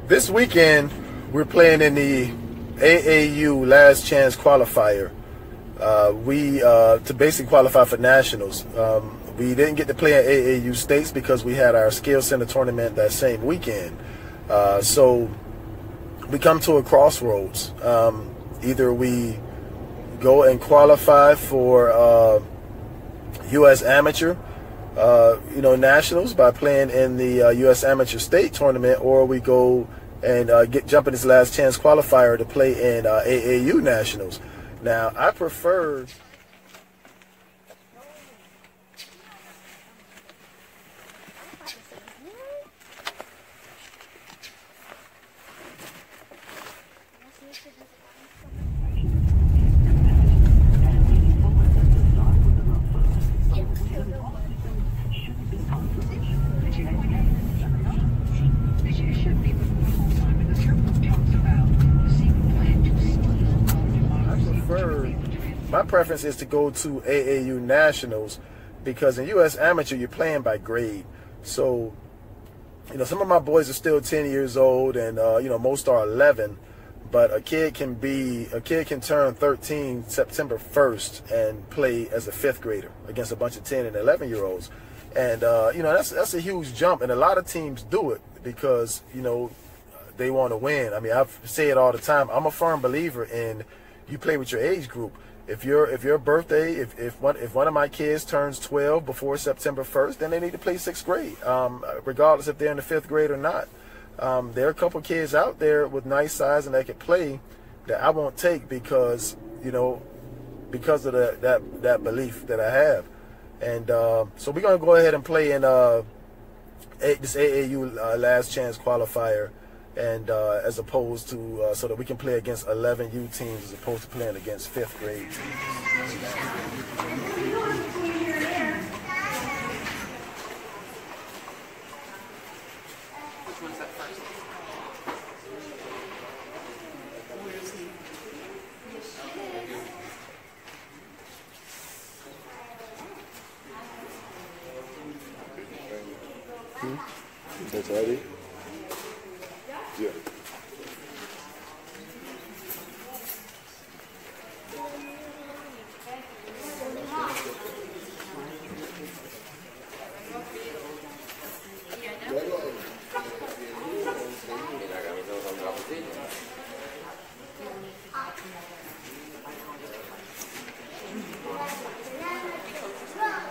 This weekend, we're playing in the AAU Last Chance Qualifier. To basically qualify for nationals. We didn't get to play in AAU states because we had our skill center tournament that same weekend. So we come to a crossroads. Either we go and qualify for U.S. Amateur, nationals by playing in the U.S. Amateur State Tournament, or we go and jump in this Last Chance Qualifier to play in AAU Nationals. Now, I prefer my preference is to go to AAU Nationals, because in U.S. Amateur you're playing by grade. So, some of my boys are still 10 years old, and most are 11. But a kid can turn 13 September 1st and play as a 5th grader against a bunch of 10 and 11-year-olds. And that's a huge jump, and a lot of teams do it because they want to win. I mean, I say it all the time. I'm a firm believer in you play with your age group. If your birthday, if one of my kids turns 12 before September 1st, then they need to play 6th grade, regardless if they're in the 5th grade or not. There are a couple kids out there with nice size and they can play that I won't take because of that belief that I have. And so we're gonna go ahead and play in this AAU Last Chance Qualifier, and as opposed to so that we can play against 11U teams as opposed to playing against 5th grade teams. That's ready? Yeah.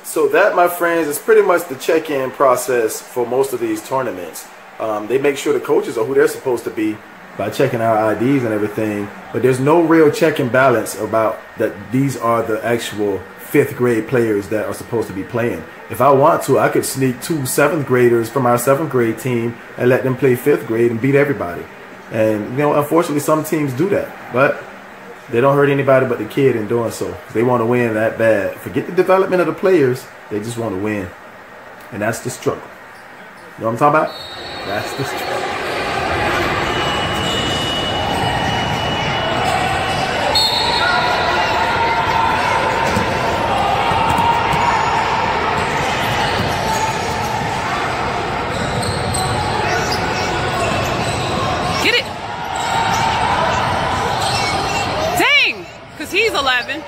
So that, my friends, is pretty much the check-in process for most of these tournaments. They make sure the coaches are who they're supposed to be by checking our IDs and everything, but there's no real check and balance about that these are the actual 5th grade players that are supposed to be playing. If I want to, I could sneak 2 7th graders from our 7th grade team and let them play 5th grade and beat everybody. And unfortunately some teams do that, but they don't hurt anybody but the kid in doing so. They want to win that bad. Forget the development of the players, they just want to win. And that's the struggle. You know what I'm talking about? That's the struggle. Get it! Dang! Because he's 11.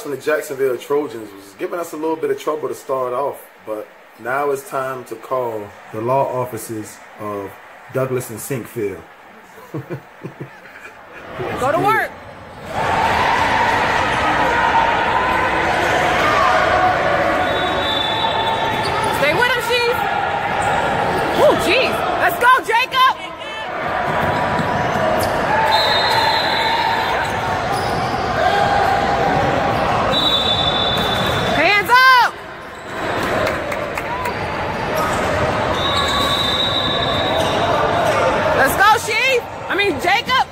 from the Jacksonville Trojans was giving us a little bit of trouble to start off, but now it's time to call the law offices of Douglas and Sinkfield. Go to work. Stay with him, Chief. Oh, jeez. Let's go, Jacob. Hands up. Let's go, Chief. I mean, Jacob.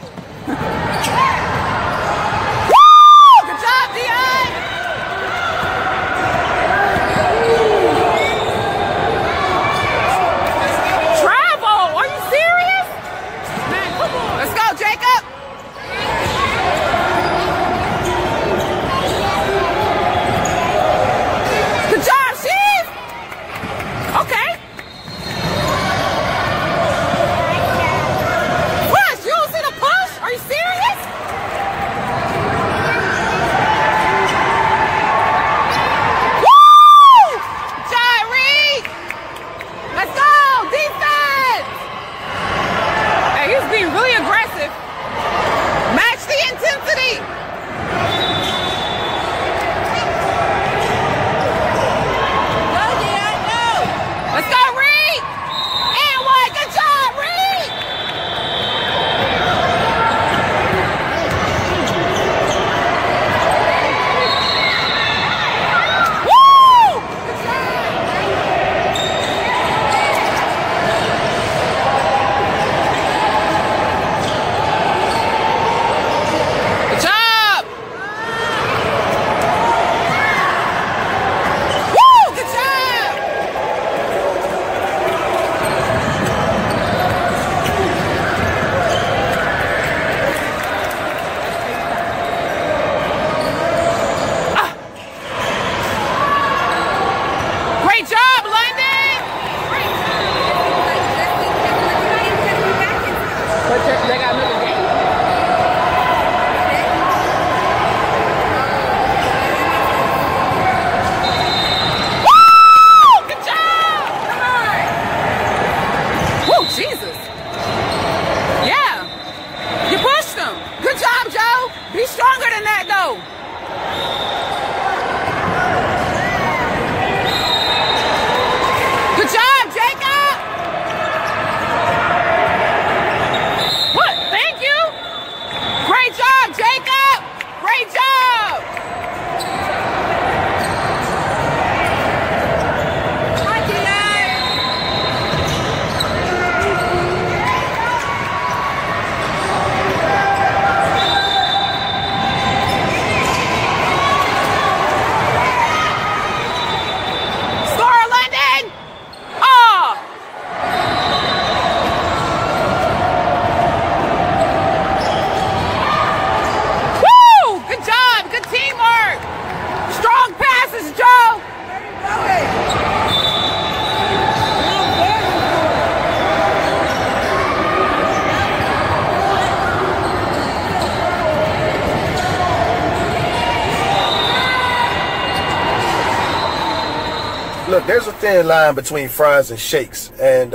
Look, there's a thin line between fries and shakes, and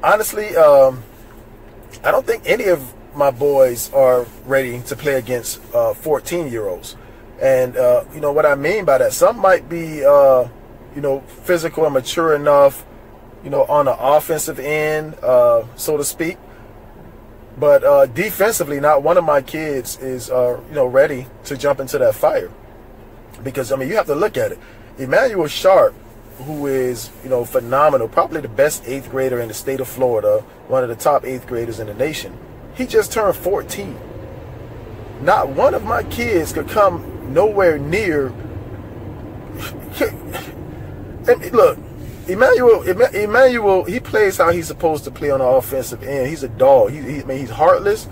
honestly, I don't think any of my boys are ready to play against 14-year-olds. And you know what I mean by that? Some might be you know, physical and mature enough, you know, on the offensive end, so to speak. But defensively, not one of my kids is you know, ready to jump into that fire. Because I mean, you have to look at it. Emmanuel Sharp, who is, you know, phenomenal, probably the best 8th grader in the state of Florida, one of the top 8th graders in the nation. He just turned 14. Not one of my kids could come nowhere near. And look, Emmanuel, he plays how he's supposed to play on the offensive end. He's a dog. I mean, he's heartless.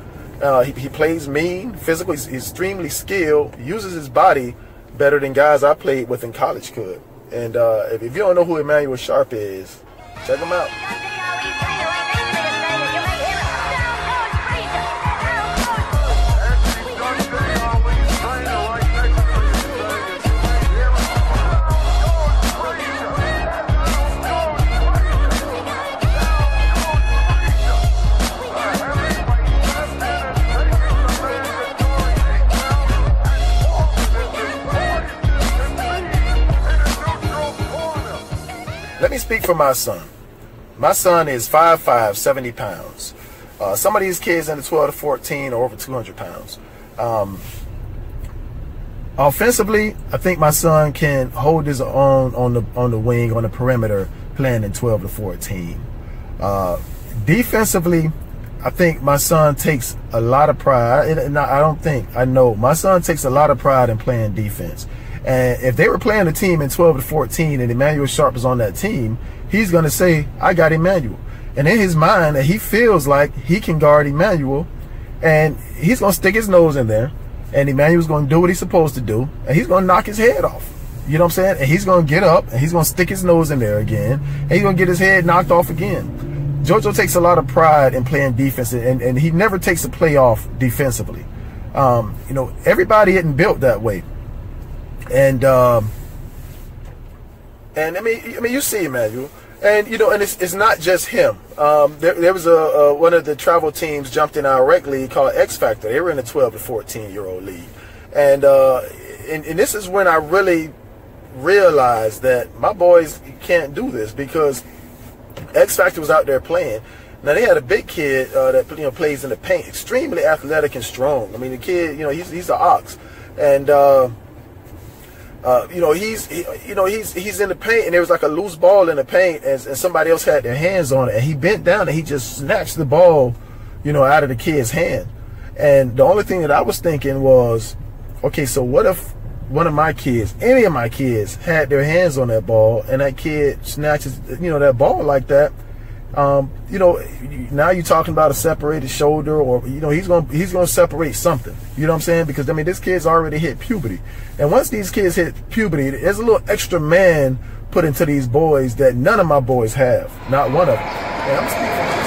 He plays mean, physical. He's extremely skilled. Uses his body better than guys I played with in college could. And if you don't know who Emmanuel Sharp is, check him out. let me speak for my son. My son is 5'5", 70 pounds. Some of these kids in the 12 to 14 are over 200 pounds. Offensively, I think my son can hold his own on the wing, on the perimeter, playing in 12 to 14. Defensively, I think my son takes a lot of pride. I know my son takes a lot of pride in playing defense. And if they were playing a team in 12 to 14 and Emmanuel Sharp is on that team, he's going to say, I got Emmanuel. And in his mind, he feels like he can guard Emmanuel, and he's going to stick his nose in there, and Emmanuel's going to do what he's supposed to do, and he's going to knock his head off. You know what I'm saying? And he's going to get up, and he's going to stick his nose in there again, and he's going to get his head knocked off again. JoJo takes a lot of pride in playing defense, and he never takes a play off defensively. You know, everybody isn't built that way. And I mean, you see Emmanuel, and you know, and it's not just him. There was one of the travel teams jumped in our rec league called X Factor. They were in the 12 to 14-year-old league, and this is when I really realized that my boys can't do this, because X Factor was out there playing. Now they had a big kid that plays in the paint, extremely athletic and strong. I mean, the kid, he's an ox, and he's in the paint, and there was like a loose ball in the paint, and somebody else had their hands on it, and he bent down and he just snatched the ball, out of the kid's hand. And the only thing that I was thinking was, okay, so what if one of my kids, any of my kids, had their hands on that ball, and that kid snatches, that ball like that? Now you're talking about a separated shoulder, or he's gonna separate something. You know what I'm saying? Because I mean, this kid's already hit puberty, and once these kids hit puberty, there's a little extra man put into these boys that none of my boys have, not one of them. And I'm speaking for myself.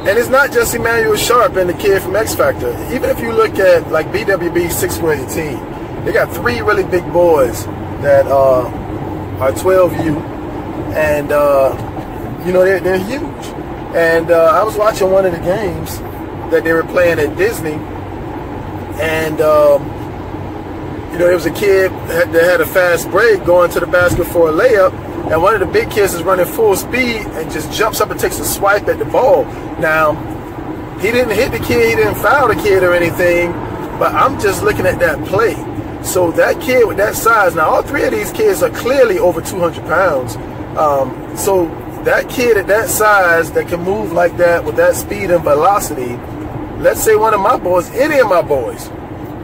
And it's not just Emmanuel Sharp and the kid from X Factor. Even if you look at like BWB's 6th grade team, they got 3 really big boys that are 12U, and they're huge. And I was watching one of the games that they were playing at Disney, and there was a kid that had a fast break going to the basket for a layup, and one of the big kids is running full speed and just jumps up and takes a swipe at the ball. Now, he didn't hit the kid, he didn't foul the kid or anything, but I'm just looking at that play. So that kid with that size, now all 3 of these kids are clearly over 200 pounds. So that kid at that size that can move like that with that speed and velocity, let's say one of my boys, any of my boys,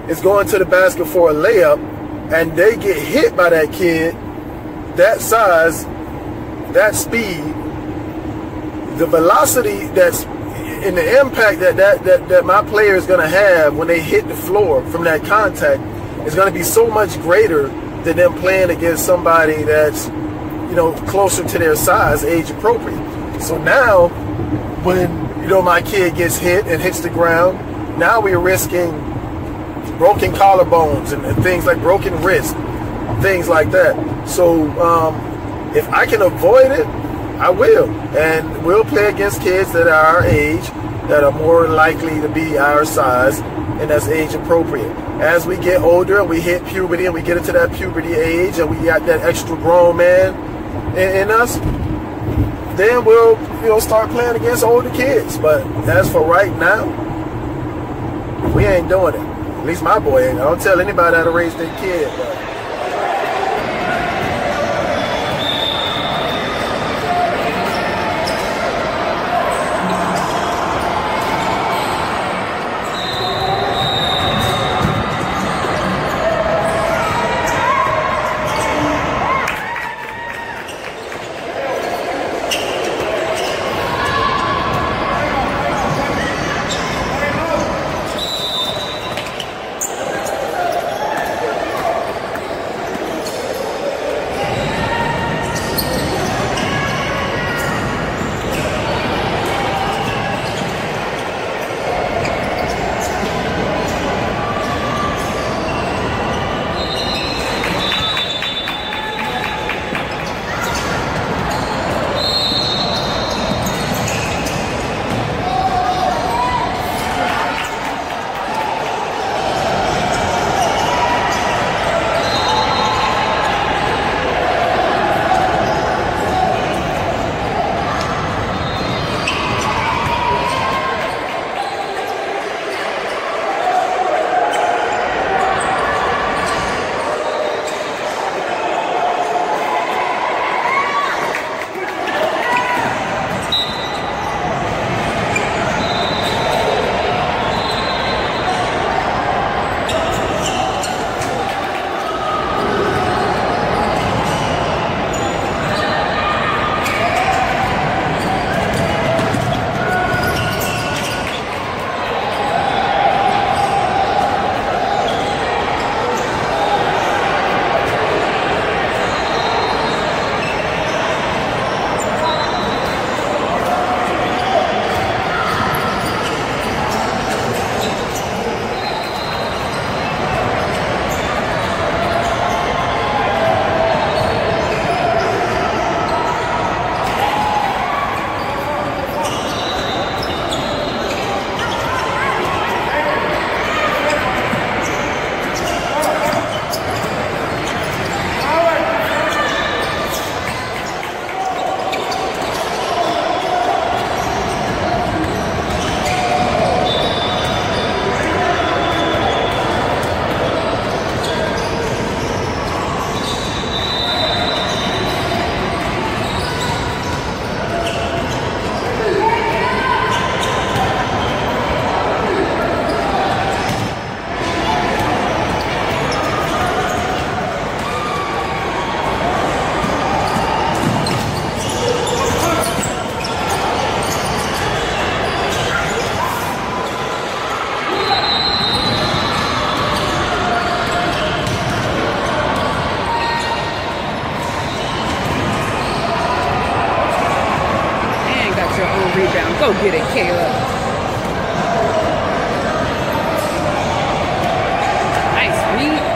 is going to the basket for a layup, and they get hit by that kid, that size, that speed, the velocity that's and the impact that my player is going to have when they hit the floor from that contact is going to be so much greater than them playing against somebody that's, you know, closer to their size, age appropriate. So now, when, you know, my kid gets hit and hits the ground, now we're risking broken collarbones and things like broken wrists, things like that. So if I can avoid it, I will. And we'll play against kids that are our age, that are more likely to be our size, and that's age appropriate. As we get older and we hit puberty and we get into that puberty age and we got that extra grown man in us, then we'll, you know, start playing against older kids. But as for right now, we ain't doing it. At least my boy ain't. I don't tell anybody how to raise their kid, but Go get it, Caleb. Nice read.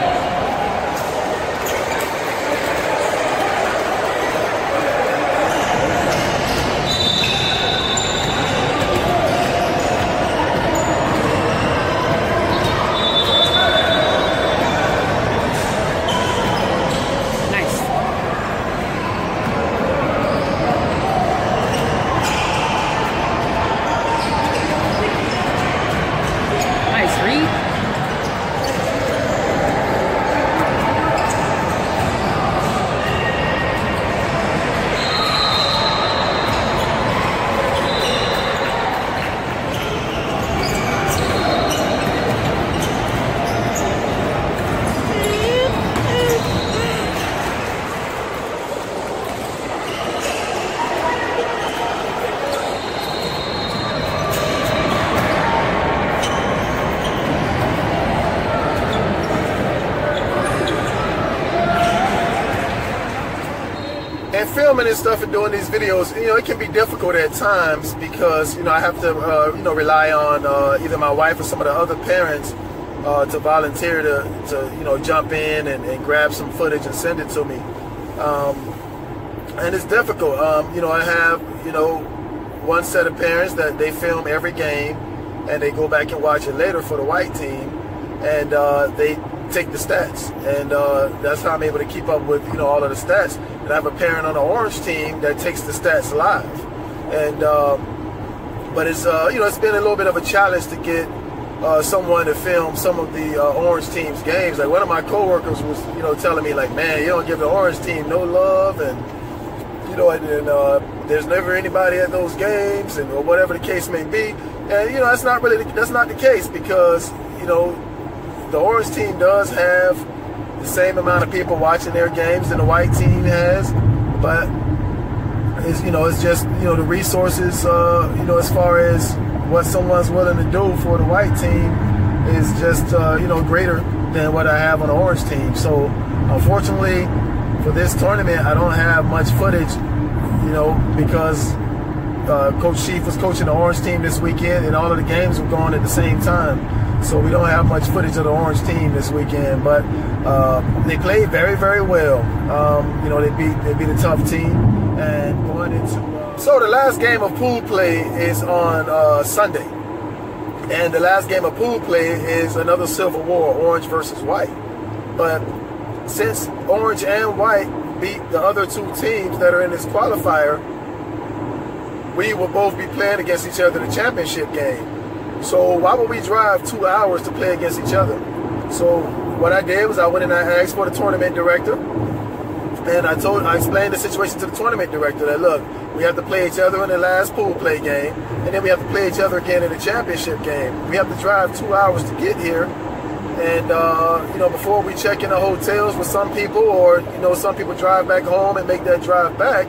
filming and stuff and doing these videos, you know, it can be difficult at times because, you know, I have to, you know, rely on either my wife or some of the other parents to volunteer to you know, jump in and grab some footage and send it to me. And it's difficult. You know, I have, you know, one set of parents that they film every game and they go back and watch it later for the white team, and they take the stats, and that's how I'm able to keep up with, you know, all of the stats. And I have a parent on the orange team that takes the stats live, and but it's you know, it's been a little bit of a challenge to get someone to film some of the orange team's games. Like one of my coworkers was, you know, telling me like, man, you don't give the orange team no love, and you know, and there's never anybody at those games, and or whatever the case may be. And you know, that's not the case, because you know, the orange team does have the same amount of people watching their games than the white team has, but it's, you know, it's just, you know, the resources, you know, as far as what someone's willing to do for the white team is just, you know, greater than what I have on the orange team. So unfortunately for this tournament, I don't have much footage, you know, because Coach Chief was coaching the orange team this weekend, and all of the games were going at the same time. So we don't have much footage of the orange team this weekend, but they played very, very well. You know, they beat a tough team, and going into so the last game of pool play is on Sunday, and the last game of pool play is another Civil War, orange versus white. But since orange and white beat the other two teams that are in this qualifier, we will both be playing against each other in the championship game. So why would we drive 2 hours to play against each other? So what I did was I went and I asked for the tournament director, and I explained the situation to the tournament director that, look, we have to play each other in the last pool play game, and then we have to play each other again in the championship game. We have to drive 2 hours to get here, and you know, before we check in the hotels with some people, or you know, some people drive back home and make that drive back,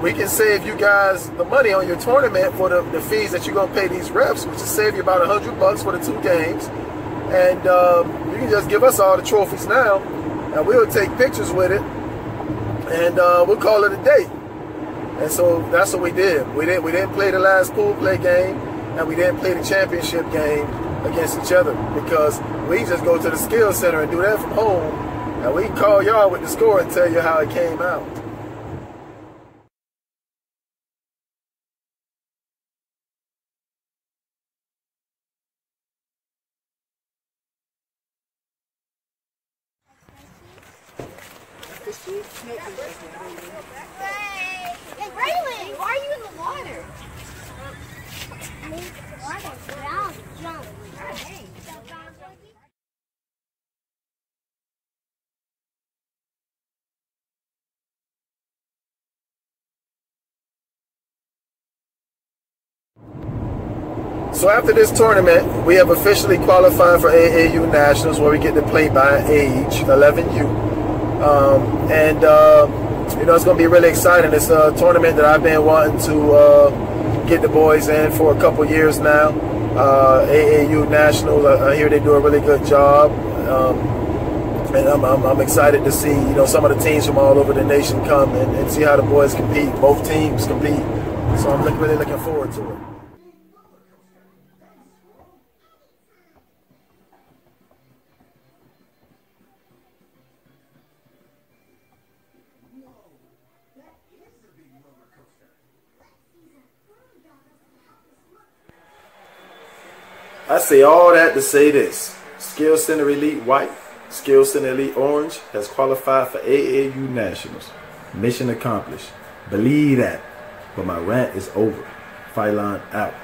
we can save you guys the money on your tournament for the fees that you're gonna pay these refs, which will save you about $100 for the 2 games, and you can just give us all the trophies now, and we'll take pictures with it, and we'll call it a day. And so that's what we did. We didn't play the last pool play game, and we didn't play the championship game against each other, because we just go to the skills center and do that from home, and we can call y'all with the score and tell you how it came out. Hey, Braylon, why are you in the water? So after this tournament, we have officially qualified for AAU Nationals, where we get to play by age, 11U. You know, it's going to be really exciting. It's a tournament that I've been wanting to get the boys in for a couple years now. AAU Nationals, I hear they do a really good job. And I'm excited to see, you know, some of the teams from all over the nation come and see how the boys compete. Both teams compete. So I'm really looking forward to it. I say all that to say this: Skill Center Elite White, Skill Center Elite Orange has qualified for AAU Nationals. Mission accomplished. Believe that. But my rant is over. Philon out.